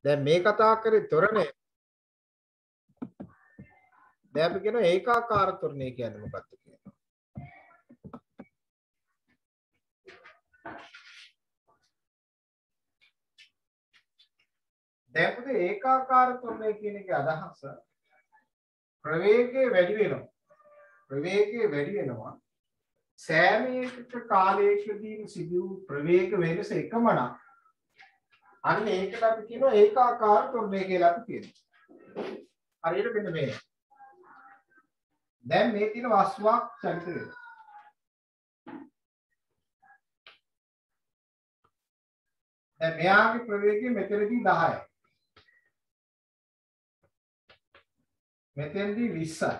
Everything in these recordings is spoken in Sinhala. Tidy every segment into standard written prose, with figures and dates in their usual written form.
දැන් මේ කතා කරේ ත්වරණය. දැන් අපි කියන ඒකාකාර ත්වරණය කියන්නේ මොකක්ද කියලා. දැන් පුතේ ඒකාකාර ත්වරණය කියන එකේ අදහස ප්‍රවේගය වැඩි වෙනවා. ප්‍රවේගය වැඩි වෙනවා. සෑම එක කාලයකදීම සිදු වූ ප්‍රවේග වෙනස එකම නම් අන්න ඒකට අපි කියනවා ඒකාකාර ත්වරණය කියලා අපි කියනවා. හරියට මෙන්න මේ. දැන් මේ තියෙන වස්තුවක් චලිත වෙනවා. දැන් මෙයාගේ ප්‍රවේගය මෙතනදී 10යි. මෙතනදී 20යි.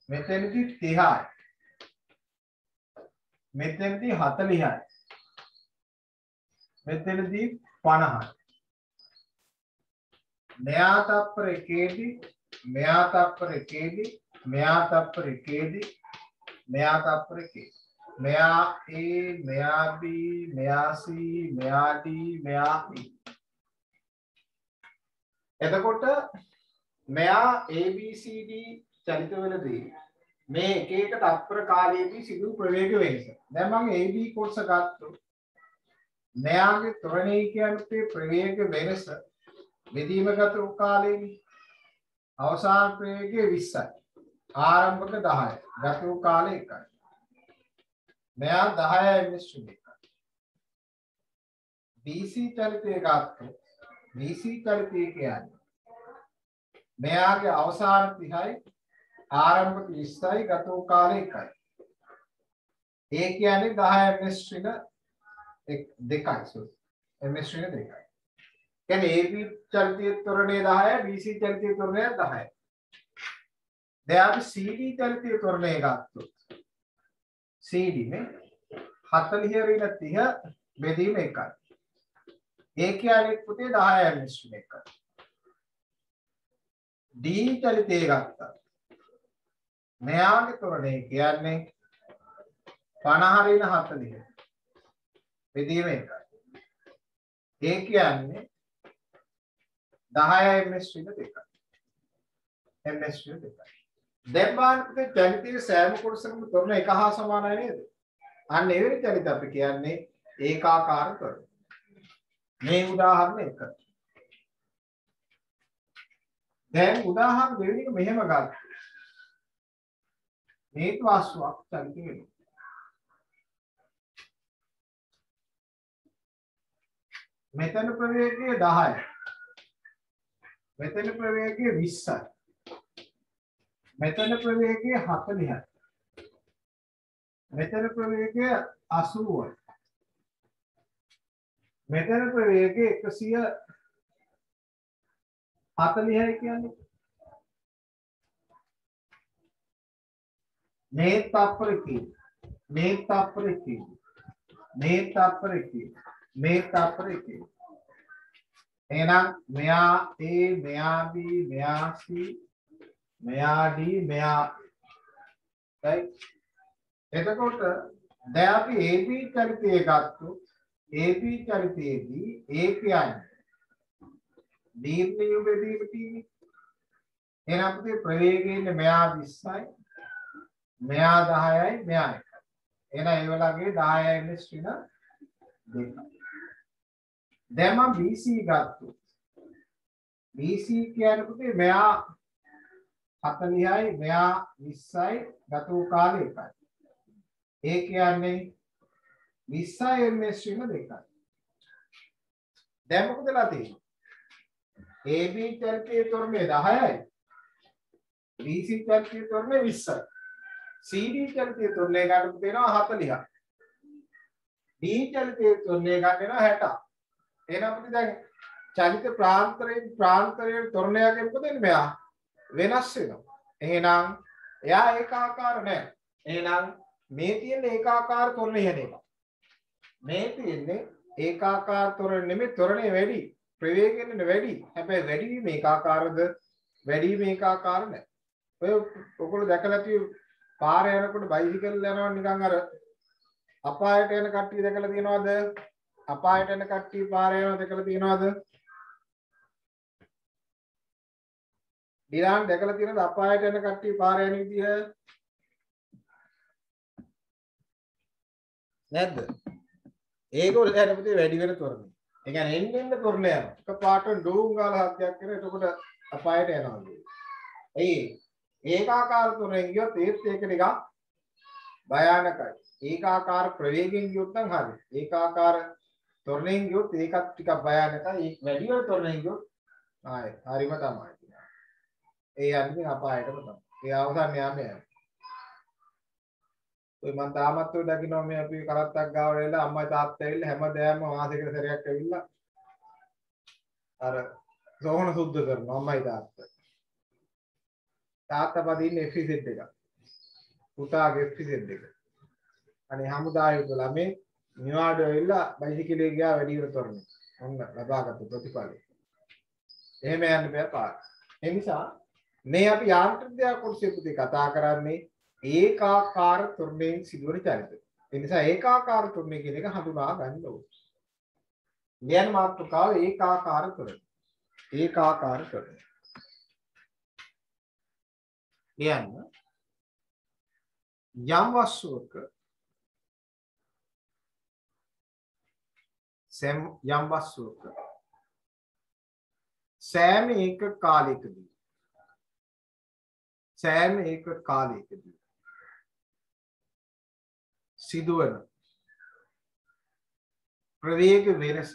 මෙතනදී 30යි. මෙතනදී 40යි. මෙතනදී 50යි. මෙයා තප්පර එකේදී මෙයා තප්පර එකේදී මෙයා තප්පර එකේදී මෙයා තප්පර එකේදී මෙයා A මෙයා B මෙයා C මෙයා D මෙයා E. එතකොට මෙයා A B C D චලිත වෙලදී මේ එක එක තත්පර කාලයේදී සිදු ප්‍රවේග වෙනස. දැන් මම AB කොටස ගත්තොත් මෙයාගේ ත්වරණය කියන්නේ ප්‍රවේග වෙනස විදීමගත කාලයේදී අවසාන ප්‍රවේගය 20යි. ආරම්භක 10යි. ගත වූ කාලය 1යි. මෙයා 10යි මිශ්‍ර දෙකයි. BC චලිතය ගත්තොත් BC චලිතය කියන්නේ මෙයාගේ අවසාන 30යි ආරම්භක 20යි ගත වූ කාලය 1යි. ඒ කියන්නේ 10 මිශ්‍රින දෙකයි. මිශ්‍රින දෙකයි. කියන්නේ AB චලිතයේ ත්වරණය 10යි BC චලිතයේ ත්වරණය 10යි. දැන් අපි CD චලිතයේ ත්වරණය ගත්තොත් CD නේ 40 ඍණ 30 බෙදීම 1යි. ඒ කියන්නේ පුතේ 10යි මිශ්‍රින 1යි. D චලිතයේ ගත්තා. මෙයාගේ ත්වරණය කියන්නේ 50 ඍණ 40 බෙදීම 1යි. ඒ කියන්නේ 10යි මිශ්‍රින 2යි. මිශ්‍රින 2යි. දැන් බලන්න චලිතයේ සෑම කොටසකම ත්වරණ එක හා සමානයි නේද? අන්න ඒ වෙලේ චලිත අපි කියන්නේ ඒකාකාර ත්වරණ. මේ උදාහරණ එක. දැන් උදාහරණ දෙවෙනි එක මෙහෙම ගන්න. මේක වස්තුවක් චලිත වෙනවා. මෙතන ප්‍රවේගය 10යි. මෙතන ප්‍රවේගය 20යි. මෙතන ප්‍රවේගය 40යි. මෙතන ප්‍රවේගය 80යි. මෙතන ප්‍රවේගය 140යි කියන්නේ. මේ තප්පර එකේ මේ තප්පර එකේ මේ තප්පර එකේ මේ තප්පර එකේ එහෙනම් මෙයා A මෙයා B මෙයා C මෙයා D මෙයා right එතකොට දැන් අපි AB චලිතය ගත්තොත් AB චලිතයේදී A කියන්නේ දීර්ඝ යුගයේදී තියෙන්නේ එහෙනම් අපේ ප්‍රවේගයේ මෙයා 20යි මෙයා 10යි මෙයා 1යි එහෙනම් ඒ වලගේ 10යි මිශ්‍රින 2යි. දැන් මම BC ගත්තොත් BC කියන්නේ පුතේ මෙයා 40යි මෙයා 20යි ගත වූ කාලය 1යි. ඒ කියන්නේ 20යි මිශ්‍රින 2යි. දැන් මොකද වෙලා තියෙන්නේ? AB චලිතයේ ත්වරණය 10යි. BC චලිතයේ ත්වරණය 20යි. CD චලිතයේ ත්වරණය ගන්න දෙනවා 40යි. D චලිතයේ ත්වරණය ගන්න වෙනවා 60යි. එහෙනම් අපිට දැන් චලිත ප්‍රාන්තරයේ ත්වරණයක මොකද වෙන්නේ මෙයා වෙනස් වෙනවා. එහෙනම් එයා ඒකාකාර නැහැ. එහෙනම් මේ තියෙන ඒකාකාර ත්වරණය හැදෙනවා. මේ තියෙන්නේ ඒකාකාර ත්වරණ නෙමෙයි ත්වරණය වැඩි. ප්‍රවේගයෙන් වැඩි. හැබැයි වැඩි වීම ඒකාකාරද වැඩි වීම ඒකාකාර නැහැ. ඔයගොල්ලෝ දැකලා තියෙන්නේ පාරේ යනකොට බයිසිකල් යනවා නිකන් අර අපායට යන කට්ටිය දැකලා තියෙනවද? අපායට යන කට්ටිය පාර යනවා දැකලා තියෙනවද? ඩිලාන් දැකලා තියෙනවද අපායට යන කට්ටිය පාර යන විදිහ? නැද්ද? ඒගොල්ලෝ යන පුතේ වැඩි වෙන තොරණ. ඒ කියන්නේ එන්න තොරණ යනවා. එකපාරට ඩෝන් ගාලා හත්යක් කරන එතකොට අපායට යනවා කියන්නේ. එයි ඒකාකාර තොරණෙන් ගියොත් ඒත් ඒක ටිකක් භයානකයි. ඒකාකාර ප්‍රවේගයෙන් ගියොත් නම් හරි. ඒකාකාර තොරණෙන් ගියොත් ඒකත් ටිකක් භයානකයි. ඒ වැඩි වෙන තොරණෙන් ගියොත් ආයේ හරිම තමයි. ඒ යන්නේ අපායටම තමයි. ඒ අවසන් යන්නේ. ඔය මම තාමත් ඔය දකින්න මේ අපි කරත්තක් ගාවට ඇවිල්ලා අම්මයි තාත්තයි ඇවිල්ලා හැමදාම මාසෙකට සැරයක් ඇවිල්ලා අර සෝහන සුද්ධ කරනවා අම්මයි තාත්තා. තාත්තා පදින්නේ FZ එක. පුතාගේ FZ එක. අනේ හමුදායේ ළමේ නිවාඩු ඇවිල්ලා බයිසිකලේ ගියා වැඩි ඉවර තොරනේ. ඔන්න ලබාගත්තු ප්‍රතිඵලය. එහෙම යන්න බෑ පාර. ඒ නිසා මේ අපි යාන්ත්‍රික දෙයක් කොටසේ පුතේ කතා කරන්නේ ඒකාකාර තොරණෙන් සිදුවන චරිත. ඒ නිසා ඒකාකාර තොරණ කියන එක හඳුනා ගන්න ඕනේ. ලියන මාතෘකාව ඒකාකාර තොරණ. ඒකාකාර තොරණ. ලියන්න යම් වස්තුවක යම් වස්තුවක සෑම එක කාලයකදී සිදුවන ප්‍රවේග වෙනස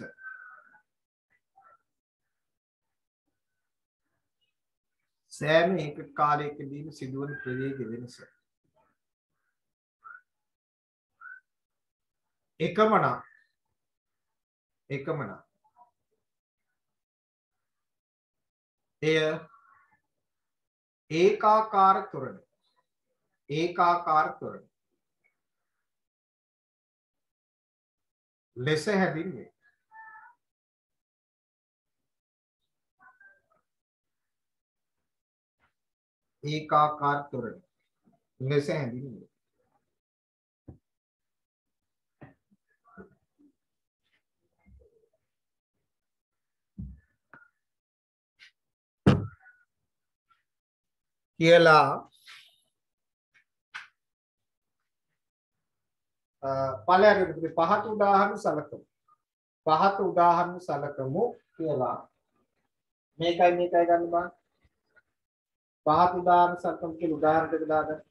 සෑම එක කාලයකදීම සිදුවන ප්‍රවේග වෙනස එකම නම් එය ඒකාකාර තොරණ ලෙස හැඳින්වේ. ඒකාකාර තොරණ ලෙස හැඳින්වේ. කියලා පළයකට පහත උදාහරණ සලකමු කියලා මේකයි ගන්න බා පහත උදාහරණ සලකමු කියලා උදාහරණ දෙක දාගන්න.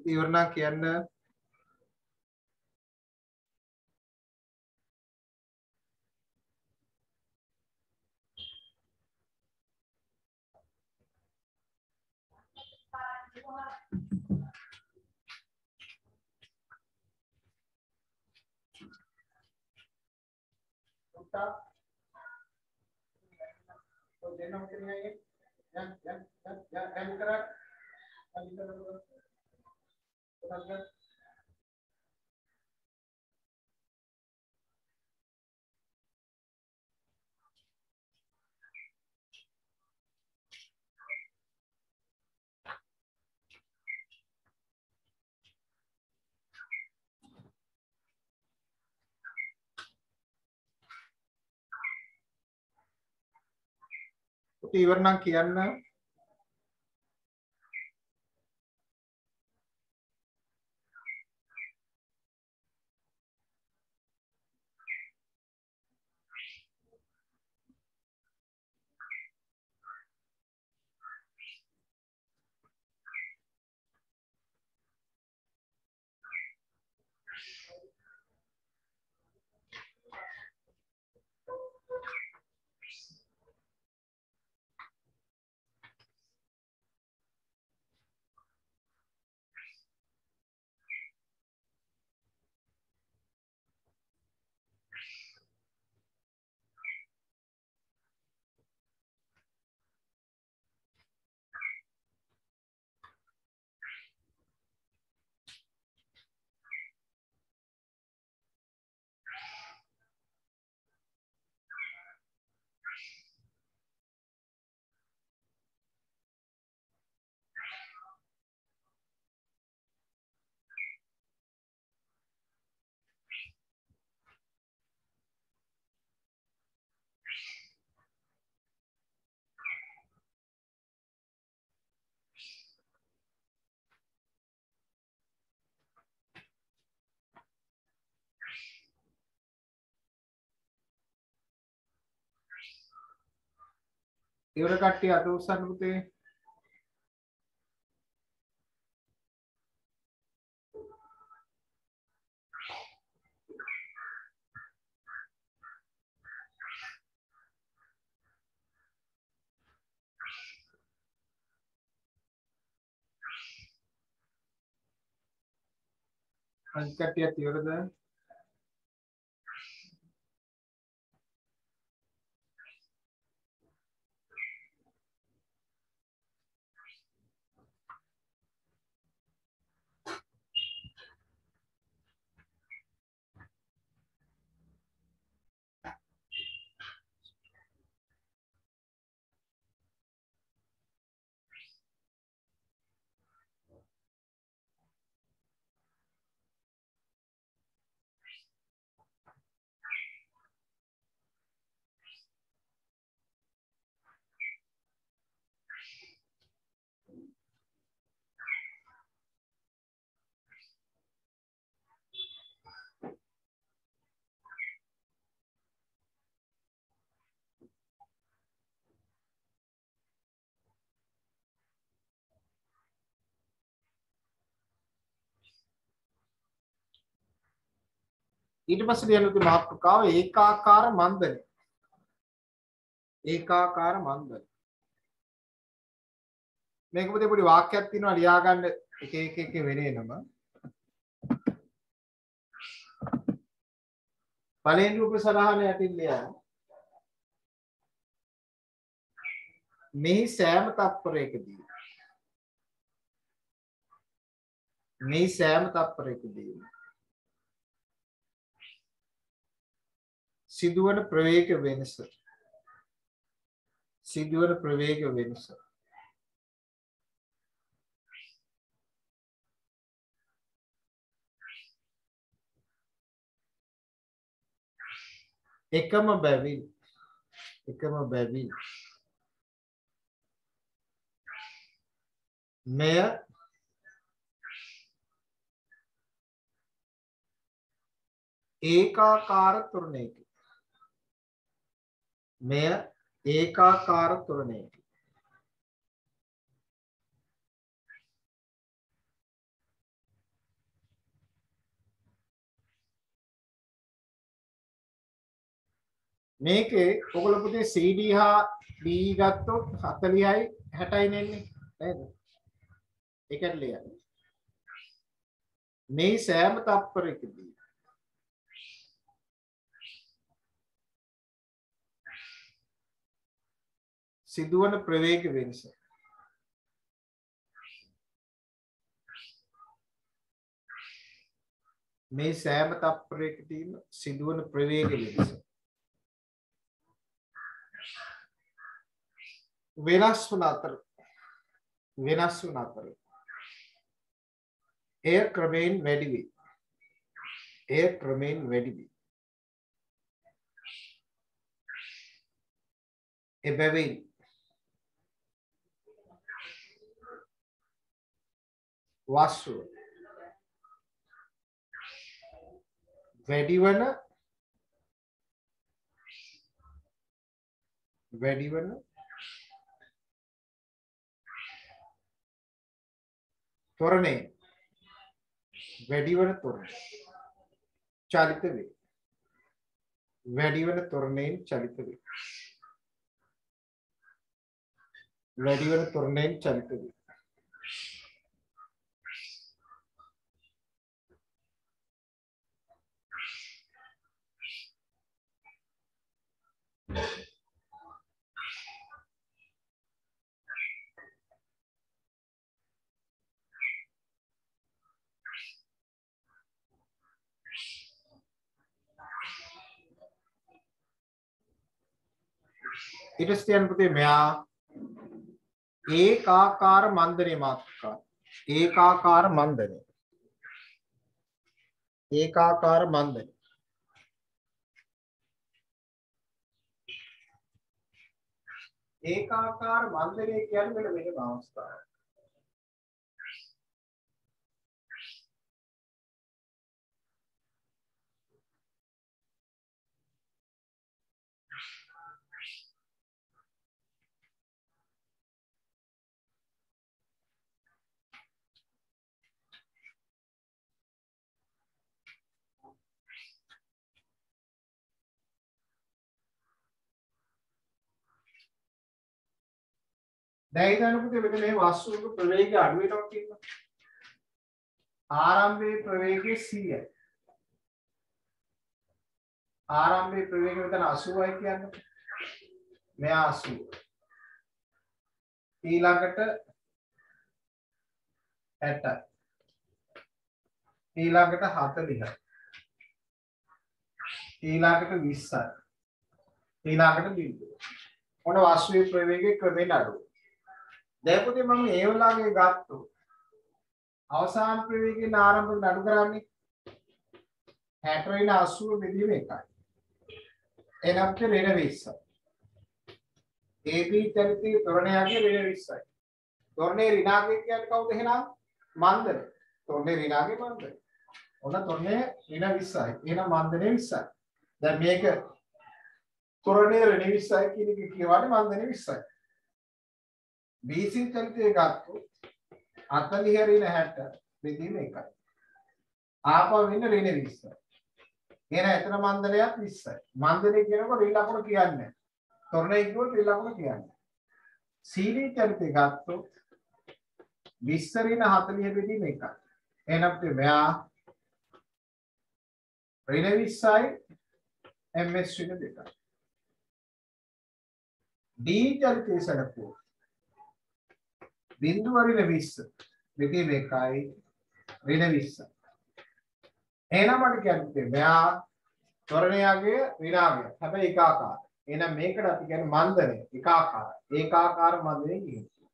ඉවරනා කියන්න तो देना मत नहीं है या एम करा अभी तो ඉවරනා කියන්න ඉවර කට්ටිය අත උස්සන්න පුතේ අනිත් කට්ටියත් ඉවරද ඊට පස්සේ ලියන්න තියෙන මාතෘකාව ඒකාකාර මන්දනය. ඒකාකාර මන්දනය. මේක පුතේ පොඩි වාක්‍යයක් තියෙනවා ලියා ගන්න එක වෙනේනම. පළවෙනි රූප සරහන යටින් ලියන්න. මෙහි සෑම තත්පරයකදී සිදුවන ප්‍රවේග වෙනස එකම බැවින් මෙය ඒකාකාර ත්වරණයකි. මේකේ ඔයගොල්ලෝ පුතේ CD හා D ගත්තොත් 40යි 60යි නෙන්නේ නේද? ඒකට ලියන්න. මේ සෑම තත්පරයකදී සිදුවන ප්‍රවේග වෙනස වෙනස් වන අතර එය ක්‍රමයෙන් වැඩි වේ. එබැවින් වස්තුව වැඩිවන ත්වරණය චලිත වේ. ඊට පස්සේ යන පුතේ මෙයා ඒකාකාර මන්දනයේ මාතෘකාව. ඒකාකාර මන්දනය. ඒකාකාර මන්දනය කියන්නේ මෙන්න මෙහෙම අවස්ථාවක්. දැන් හිතන්න පුතේ මෙතන මේ වස්තුවක ප්‍රවේගය අඩු වෙනවා කියනවා. ආරම්භයේ ප්‍රවේගය 100යි. ආරම්භයේ ප්‍රවේගය මෙතන 80යි කියන්නේ. මෙයා 80. ඊළඟට 60යි. ඊළඟට 40යි. ඊළඟට 20යි. ඊළඟට 0. මොන වස්තුවේ ප්‍රවේගය ක්‍රමයෙන් අඩුයි. දැන් පුතේ මම ඒ වලාගේ ගත්තොත් අවසාන ප්‍රවේගයෙන් ආරම්භයෙන් අඩු කරන්නේ 60 වෙන 80 බෙදීම 1යි. එනම් ඍණ 20යි. AB චලිතයේ ත්වරණයගේ ඍණ 20යි. ත්වරණයේ ඍණාගය කියන්නේ කවුද එහෙනම්? මන්දනය. ත්වරණයේ ඍණාගය මන්දනය. ඔන්න ත්වරණයේ ඍණ 20යි. එහෙනම් මන්දනය 20යි. දැන් මේක ත්වරණයේ ඍණ 20යි කියන එක කියවන්නේ මන්දනය 20යි. BC චලිතයේ ගත්තොත් 40 ඍණ 60 බෙදීම 1යි. ආපහු වෙන ඍණ 20යි. එහෙනම් එතන මන්දනයක් 20යි. මන්දනය කියනකොට ඍණ ලකුණ කියන්නේ. තොරණේ කිව්වොත් ඍණ ලකුණ කියන්නේ. CD චලිතය ගත්තොත් 20 ඍණ 40 බෙදීම 1යි. එහෙනම් මෙයා ඍණ 20යි MS ඍණ 2යි. D චලිතය සැලකුවොත් බිංදුව ඍණ 20 බෙදීම 1යි ඍණ 20යි. එහෙනම් මට කියන්නේ මෙයා ත්වරණයගේ විරාමය. හැබැයි ඒකාකාරයි. එහෙනම් මේකට අපි කියන්නේ මන්දනය. ඒකාකාරයි. ඒකාකාර මන්දනය කියන්නේ.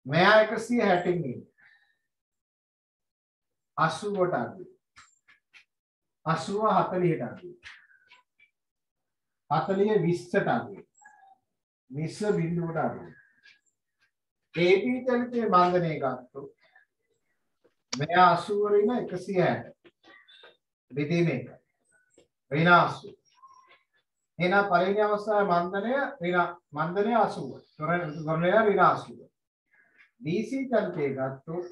මෙයා 160 ඉන්නේ. 80ට අඩුයි. 80 40ට අඩුයි. 40 20ට අඩුයි. 20 බිංදුවට අඩුයි. AB චලිතයේ මන්දනය ගත්තොත් මෙයා 80 රින 160. බෙදීම 1. ඍණ 80. එහෙනම් පළවෙනි අවස්ථාවේ මන්දනය 80. තොරණය ඍණ 80. DC චලිතය ගත්තොත්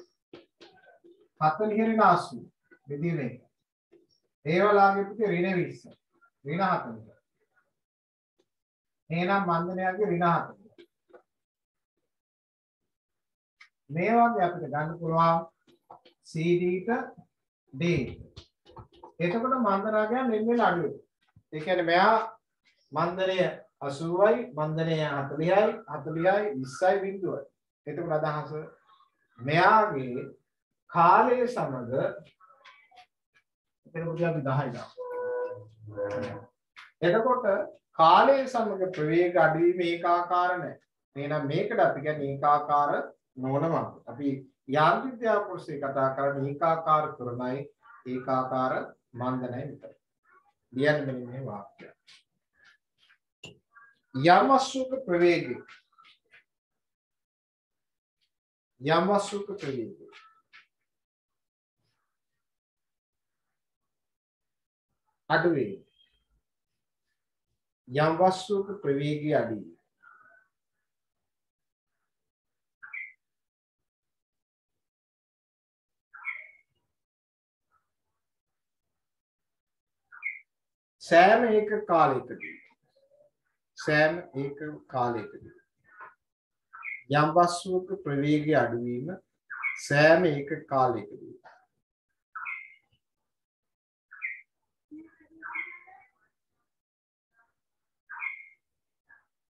40 ඍණ 80. බෙදීම 1. ඒ වලාගේ පුතේ ඍණ 20. ඍණ 40. එහෙනම් මන්දනයගේ ඍණ 40. මේ වගේ අපිට ගන්න පුළුවන් CD ට D. එතකොට මන්දනාගයන් මෙන්න අඩුයි. ඒ කියන්නේ මෙයා මන්දනය 80යි, මන්දනය 40යි, 40යි, 20යි බිංදුවයි. එතකොට අදහස මෙයාගේ කාලය සමග එතකොට අපි 10යි ගන්න. එතකොට කාලය සමග ප්‍රවේග අඩුවීම ඒකාකාර නැහැ. එහෙනම් මේකට අපි කියන්නේ ඒකාකාර නොවන මන්ද. අපි යාන්ත්‍රික විද්‍යාව පොතේ කතා කරන්නේ ඒකාකාර ත්වරණයි, ඒකාකාර මන්දනයි විතරයි. ලියන්න මෙන්න මේ වාක්‍යය. යම් වස්තුවක ප්‍රවේගය අඩු වේ. යම් වස්තුවක ප්‍රවේගය අඩු වේ. සෑම එක කාලයකදී යම් වස්තුවක ප්‍රවේගය අඩු වීම සෑම එක කාලයකදී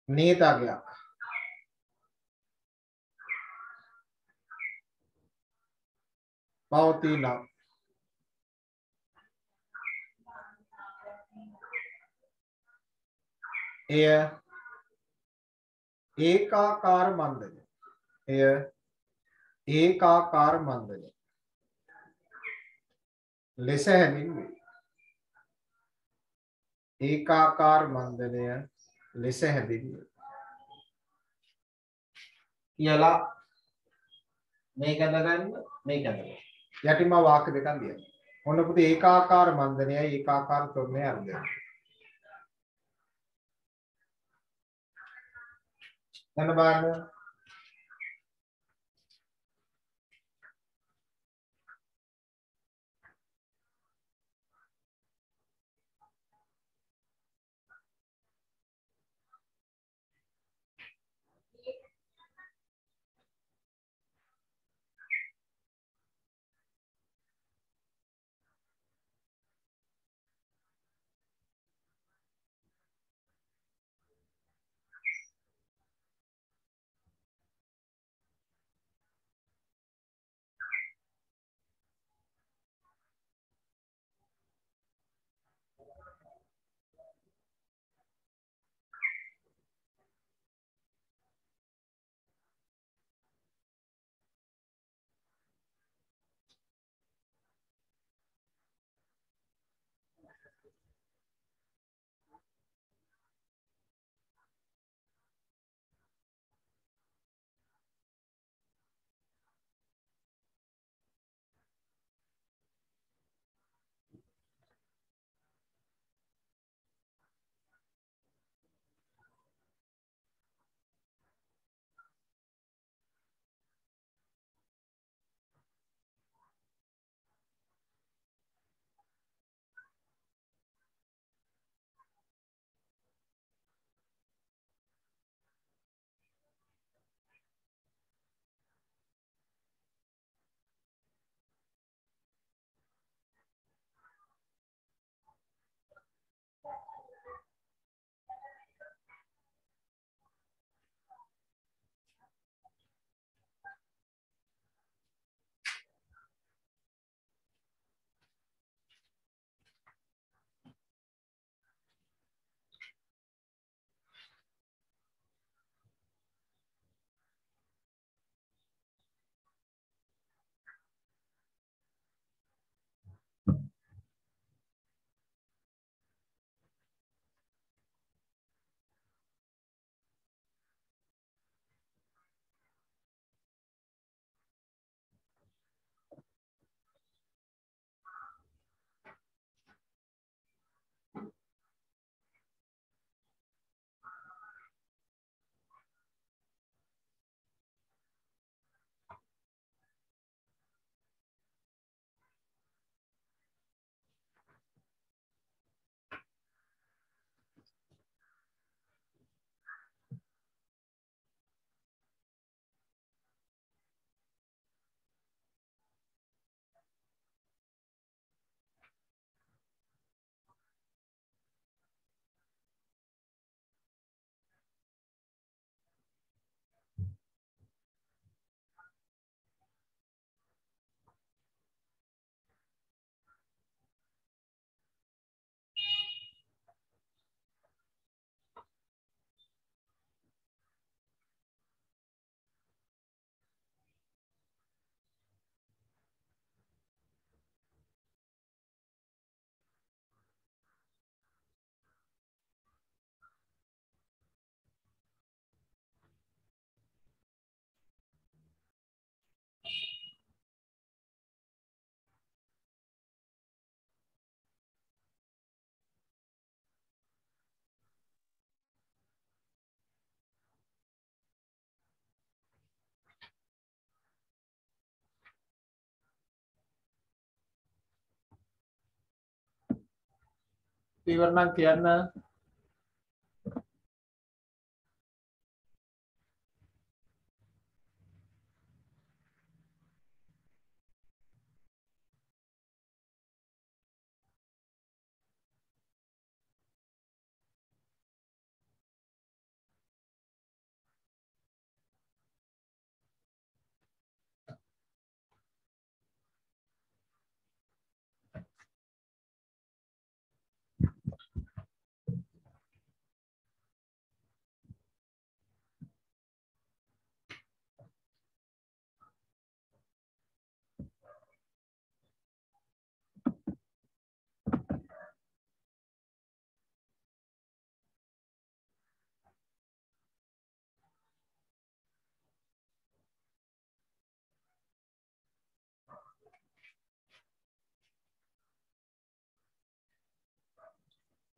නේතගයක් පවතිනවා. එය ඒකාකාර මන්දනය ලෙස හැඳින්වේ. ඒකාකාර මන්දනය ලෙස හැඳින්වේ. කියලා මේක අඳගන්න මේක අඳගන්න. යටිම වාක්‍ය දෙකක් දියන්න. ඔන්න පුතේ ඒකාකාර මන්දනයයි ඒකාකාර ත්වරණයයි අරගෙන. දැන් බලන්න ඉවරනම් කියන්න.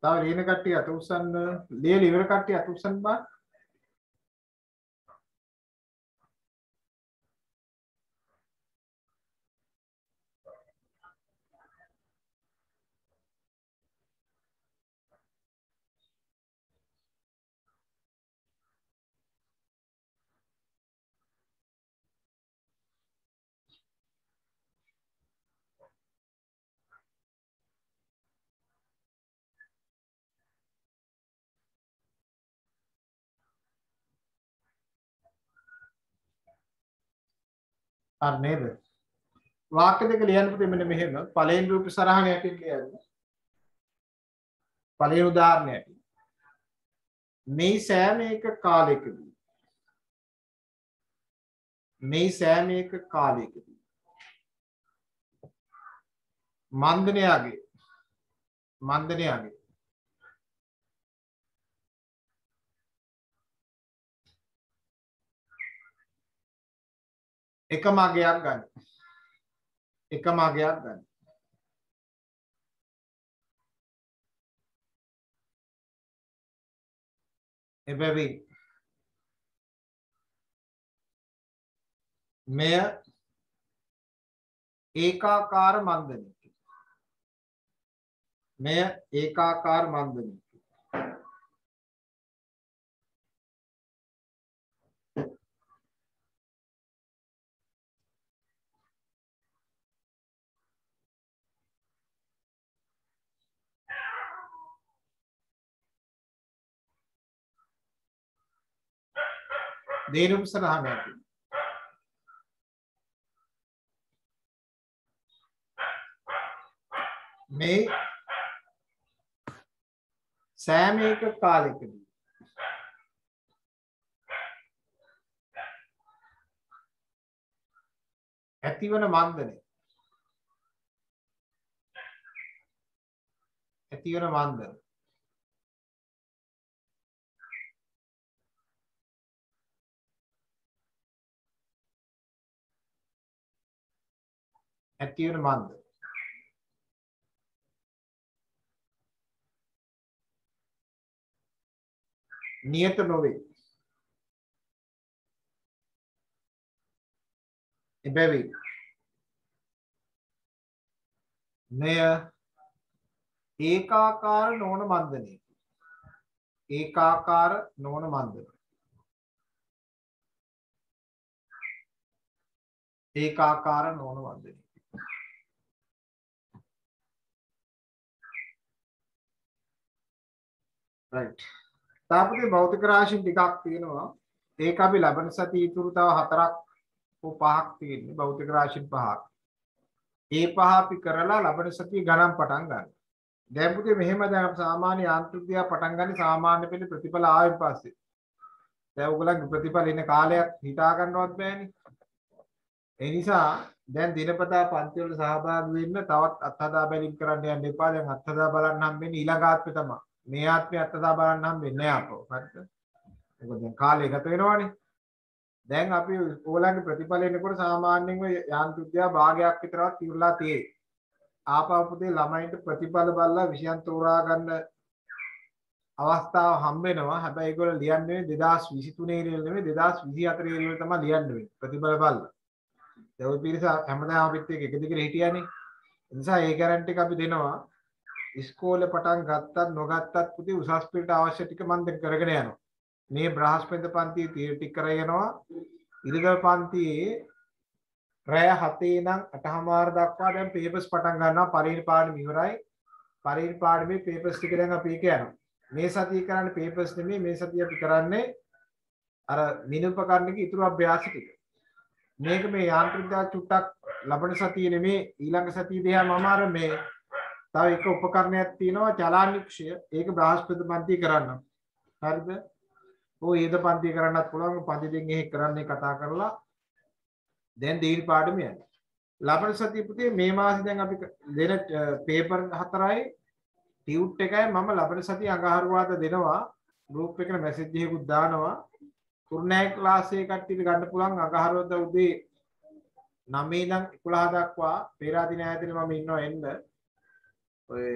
තව ලියන කට්ටිය අත උස්සන්න. ලියලා ඉවර කට්ටිය අත උස්සන්න බා. හරි නේද? වාක්‍ය දෙක ලියන්න පුතේ මෙන්න මෙහෙම. පළවෙනි රූප සරහණ යටින් ලියන්න. පළවෙනි උදාහරණය යටින්. මේ සෑම එක කාලයකදී මන්දනයාගේ එකම අගයක් ගන්න. එබැවින් මෙය ඒකාකාර මන්දනයකි. දේරුම් සරහණ යටින්. මේ සෑම එක කාලයකදී ඇතිවන මන්දනය නියත නොවේ. එබැවින් මෙය ඒකාකාර නොවන මන්දනයකි. right. තාපතේ භෞතික රාශි ටිකක් තියෙනවා. ඒක අපි ලබන සතිය ඉතුරු තව 4ක් හෝ 5ක් තියෙන්නේ. භෞතික රාශි 5ක්. ඒ 5 අපි කරලා ලබන සතිය ගණන් පටන් ගන්න. දැන් පුතේ මෙහෙම දැන් අපි සාමාන්‍ය යාන්ත්‍රික දිහා පටන් ගන්න සාමාන්‍ය පෙළ ප්‍රතිඵල ආවෙන් පස්සේ. දැන් ඔයගොල්ලන්ගේ ප්‍රතිඵල ඉන්න කාලයක් හිතා ගන්නවත් බෑනේ. ඒ නිසා දැන් දිනපතා පන්ති වල සහභාගී වෙන්න තවත් අත්හදා බැලීම් කරන්න යන්න එපා. දැන් අත්හදා බලන්න හම්බෙන්නේ ඊළඟ ආත්මේ තමයි. මේ ආත්මේ අත්දැක බලන්න හම්බෙන්නේ නැහැ අපෝ. හරිද? මොකද දැන් කාලය ගත වෙනවනේ. දැන් අපි ඕලංගේ ප්‍රතිඵල එනකොට සාමාන්‍යයෙන් ඔය යාන්ත්‍රිකය භාගයක් විතරවත් ඉවරලා තියෙයි. ආපහු පුතේ ළමයින්ට ප්‍රතිඵල බලලා විෂයන් තෝරා ගන්න අවස්ථාව හම්බ වෙනවා. හැබැයි ඒගොල්ලෝ ලියන්නේ 2023 ඉරෙල් නෙමෙයි 2024 ඉරෙල් තමයි ලියන්න වෙන්නේ. ප්‍රතිඵල බලලා. දැන් ඔය පිරිස හැමදාම අපිත් එක්ක එක දිගට හිටියානේ. ඒ නිසා ඒ ගැරන්ටි එක අපි දෙනවා. ඉස්කෝලේ පටන් ගත්තත් නොගත්තත් පුතේ උසස් පෙළට අවශ්‍ය ටික මම දැන් කරගෙන යනවා. මේ බ්‍රහස්පති පන්තියේ තියරිටික් කරගෙන යනවා. ඉරිදා පන්තියේ රැය 7 ඉඳන් 8:00 දක්වා දැන් පේපර්ස් පටන් ගන්නවා. පරිණිපාඩම ඉවරයි. පරිණිපාඩමේ පේපර්ස් ටික දැන් අපි කියනවා. මේ සතිය කරන්නේ පේපර්ස් නෙමෙයි මේ සතිය අපි කරන්නේ අර මිනුපකරණක ඉතුරු අභ්‍යාස ටික. මේක මේ යාන්ත්‍රික විද්‍යාව චුට්ටක් ලබන සතිය නෙමෙයි ඊළඟ සතිය දෙහා මම අර මේ තව එක උපකරණයක් තියෙනවා චලානික්ෂය. ඒක බ්‍රහස්පති පන්තිය කරන්න. හරිද? ඔය ඊද පන්තිය කරන්නත් පුළුවන්. පන්ති දෙකෙන් එහෙ කරන්නේ කතා කරලා දැන් දීර්ඝ පාඩම යනවා. ලබන සතිය පුතේ මේ මාසේ දැන් අපි දෙන පේපර් 4යි ටියුට් එකයි මම ලබන සතිය අඟහරුවාදා දෙනවා. ගෲප් එකට මැසේජ් එකකුත් දානවා. කුරුණෑගල ක්ලාස් එකේ කට්ටියට ගන්න පුළුවන් අඟහරුවාදා උදේ 9 ඉඳන් 11 දක්වා පේරාදීන ආයතනයේ මම ඉන්නවා එන්න. ඔය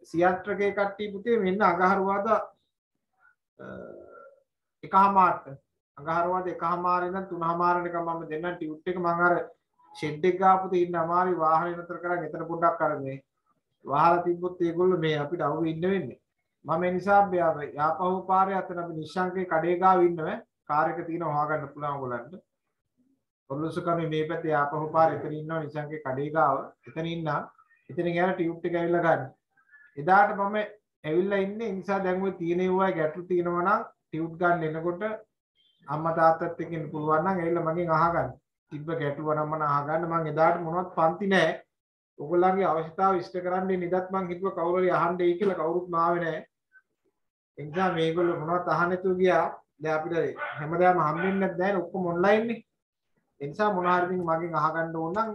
සියත්‍රකේ කට්ටිය පුතේ මෙන්න අඟහරුවාදා එකහමාරට අඟහරුවාදා එකහමාර ඉඳන් 3:00 නිකන් මම දෙන්නම් ටියුට් එක. මම අර ෂෙඩ් එක ගාපු තේ ඉන්න අමාරුයි වාහනේ නතර කරන් එතන පොඩ්ඩක් කරන්නේ. වහලා තිබ්බොත් ඒගොල්ලෝ මේ අපිට අවු ඉන්න වෙන්නේ. මම ඒ නිසා යාපහුව පාරේ අතන අපි නිශ්ශංකේ කඩේ ගාව ඉන්නවා. කාර් එක තියෙනවා හොයාගන්න පුළුවන් ඔයගොල්ලන්ට. ඔර්ලුසුකමේ මේ පැත්තේ යාපහුව පාරේ එතන ඉන්නවා නිශ්ශංකේ කඩේ ගාව. එතන ඉන්නා. එතනින් යන ටියුට් එක ඇවිල්ලා ගන්න. එදාට මම ඇවිල්ලා ඉන්නේ. ඒ නිසා දැන් ওই තියෙන ඒවායි ගැටලු තියෙනවා නම් ටියුට් ගන්න එනකොට අම්මා තාත්තත් එක්ක ඉන්න පුළුවන් නම් ඇවිල්ලා මගෙන් අහගන්න. තිබ්බ ගැටලුව නම් මම අහගන්න. මම එදාට මොනවත් පන්ති නැහැ. ඔයගොල්ලන්ගේ අවශ්‍යතාව ඉෂ්ට කරන්නේ නිදත් මං හිතුව කවුරු හරි අහන්නේ කියලා කවුරුත් මාවේ නැහැ. ඒ නිසා මේගොල්ලෝ මොනවත් අහන්න නැතුව ගියා. දැන් අපිට හැමදාම හම්බෙන්නේ නැහැ ඔක්කොම ඔන්ලයින් නේ. ඒ නිසා මොන හරි දෙයක් මගෙන් අහගන්න ඕන නම්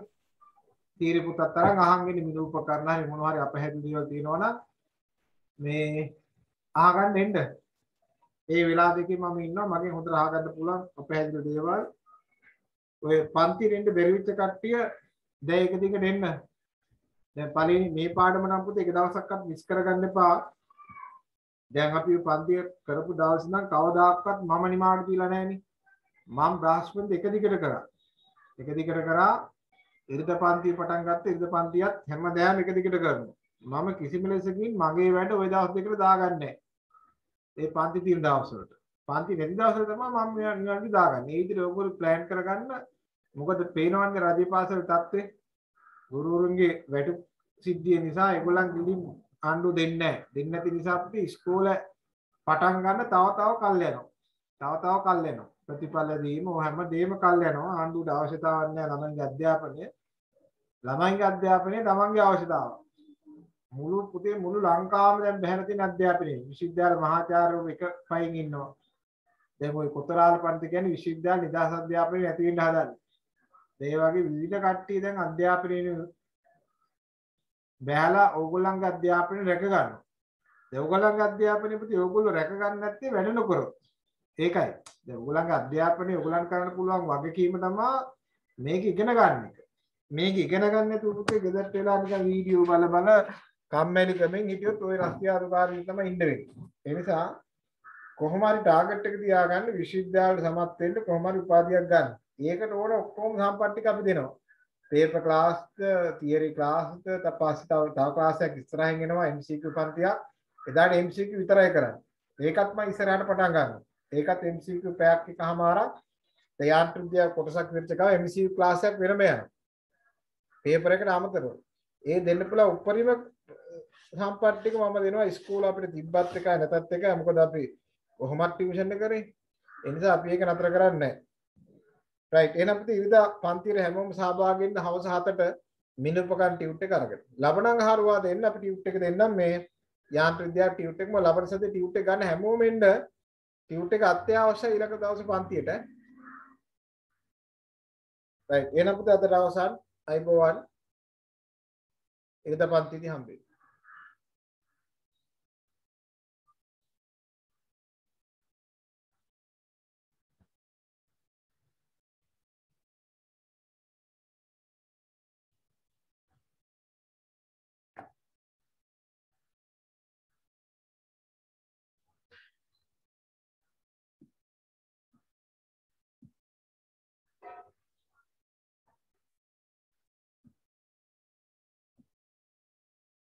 තීරි පුතත් තරම් අහන් ඉන්නේ මිනු උපකරණ හරි මොනවා හරි අපහැදිලි දේවල් තියෙනවා නම් මේ අහගන්න එන්න. ඒ වෙලාව දෙකේ මම ඉන්නවා මගෙන් හොඳට අහගන්න පුළුවන් අපහැදිලි දේවල්. ඔය පන්ති දෙන්න බැරි වෙච්ච කට්ටිය දැන් එක දිගට එන්න. දැන් පළවෙනි මේ පාඩම නම් පුතේ එක දවසක්වත් මිස් කරගන්න එපා. දැන් අපි පන්තිය කරපු දවස් නම් කවදාකවත් මම නිමාවට දීලා නැහෙනි. මම බ්‍රහස්පති එක දිගට කරා. එක දිගට කරා ඉරිද පන්තිය පටන් ගත්ත ඉරිද පන්තියත් හැමදාම එක දිගට කරනවා. මම කිසිම ලෙසකින් මගේ වැඩ ওই දවස් දෙකට දාගන්නේ නැහැ. ඒ පන්ති තියෙන දවස් වලට. පන්ති නැති දවස් වල තමයි මම නිකන් දාගන්නේ. ඒ විදිහට ඔයගොල්ලෝ ප්ලෑන් කරගන්න. මොකද පේනවන්නේ රාජ්‍ය පාසල තත්ත්වේ ගුරුවරුන්ගේ වැඩ සිද්ධිය නිසා ඒගොල්ලන් ගිලින් ආණ්ඩු දෙන්නේ නැහැ. දෙන්නේ නැති නිසා අපි ඉස්කෝලේ පටන් ගන්න තව කල් යනවා. තව කල් යනවා. ප්‍රතිඵල දීම ඔය හැම දෙයක්ම කල් යනවා. ආණ්ඩුවට අවශ්‍යතාවක් නැහැ ළමයින්ගේ අධ්‍යාපනය. ළමයින්ගේ අධ්‍යාපනය තමන්ගේ අවශ්‍යතාව. මුළු ලංකාවම දැන් බහැර තියෙන අධ්‍යාපනය. විශ්වවිද්‍යාල මහාචාර්යවරු එක පයින් ඉන්නවා. දැන් ওই කොතරාල පන්ති කියන්නේ විශ්වවිද්‍යාල නිදහස් අධ්‍යාපනය නැති වෙන්න හදන්නේ. ඒ වගේ විවිධ කට්ටිය දැන් අධ්‍යාපනයේ බැලලා ඕගොල්ලන්ගේ අධ්‍යාපනය රැක ගන්නවා. දැන් ඕගොල්ලන්ගේ අධ්‍යාපනය ප්‍රති ඕගොල්ලෝ රැක ගන්න නැත්තේ වැඩ නොකරොත්. ඒකයි. දැන් ඕගොල්ලන්ගේ අධ්‍යාපනය ඕගොල්ලන් කරන්න පුළුවන් වගකීම තමයි මේක ඉගෙන ගන්න එක. මේක ඉගෙන ගන්න නැතුව පුතේ ගෙදරට වෙලා නිකන් වීඩියෝ බල කම්මැලි කමෙන් හිටියොත් ওই රස්තියාදුකාරී තමයි ඉන්න වෙන්නේ. ඒ නිසා කොහොම හරි ටාගට් එක තියාගන්න විශ්වවිද්‍යාලවල සමත් වෙන්න කොහොම හරි උපාධියක් ගන්න. ඒකට ඕන ඔක්කොම සම්පත් ටික අපි දෙනවා. පේපර් ක්ලාස්, තියරි ක්ලාස්, ඊපස්සේ තව ක්ලාස් එකක් ඉස්සරහින් එනවා MCQ පන්තියක්. එදාට MCQ විතරයි කරන්නේ. ඒකත් මම ඉස්සරහට පටන් ගන්නවා. ඒකත් MCQ පැයක් එකමාරක්. යාන්ත්‍රික විද්‍යාව කොටසක් වෙච්ච ගාව MCQ ක්ලාස් එකක් වෙනම යනවා. පේපර් එකට අමතරව. ඒ දෙන්න පුළුවන් උපරිම සම්පත් ටික මම දෙනවා ඉස්කෝලේ අපිට තිබ්බත් එකයි නැතත් එකයි. මොකද අපි කොහොමද ටියුෂන් එක කරේ. ඒ නිසා අපි ඒක නතර කරන්නේ නැහැ. රයිට් එහෙනම් අපි ඉරිදා පන්තියේ හැමෝම සහභාගී වෙන්න හවස 7ට මිනුපකන් ටියුට් එක අරගෙන. ලබනං හරුවා දෙන්න අපි ටියුට් එක දෙන්නම් මේ යාන්ත්‍රික විද්‍යාව ටියුට් එකම ලබන සතියේ ටියුට් එක ගන්න හැමෝම එන්න. ටියුට් එක අත්‍යවශ්‍යයි ඊළඟ දවසේ පන්තියට. රයිට් එහෙනම් පුතේ අදට අවසන් අයිබෝවන් ඉරිදා පන්තියේදී හම්බෙන්න.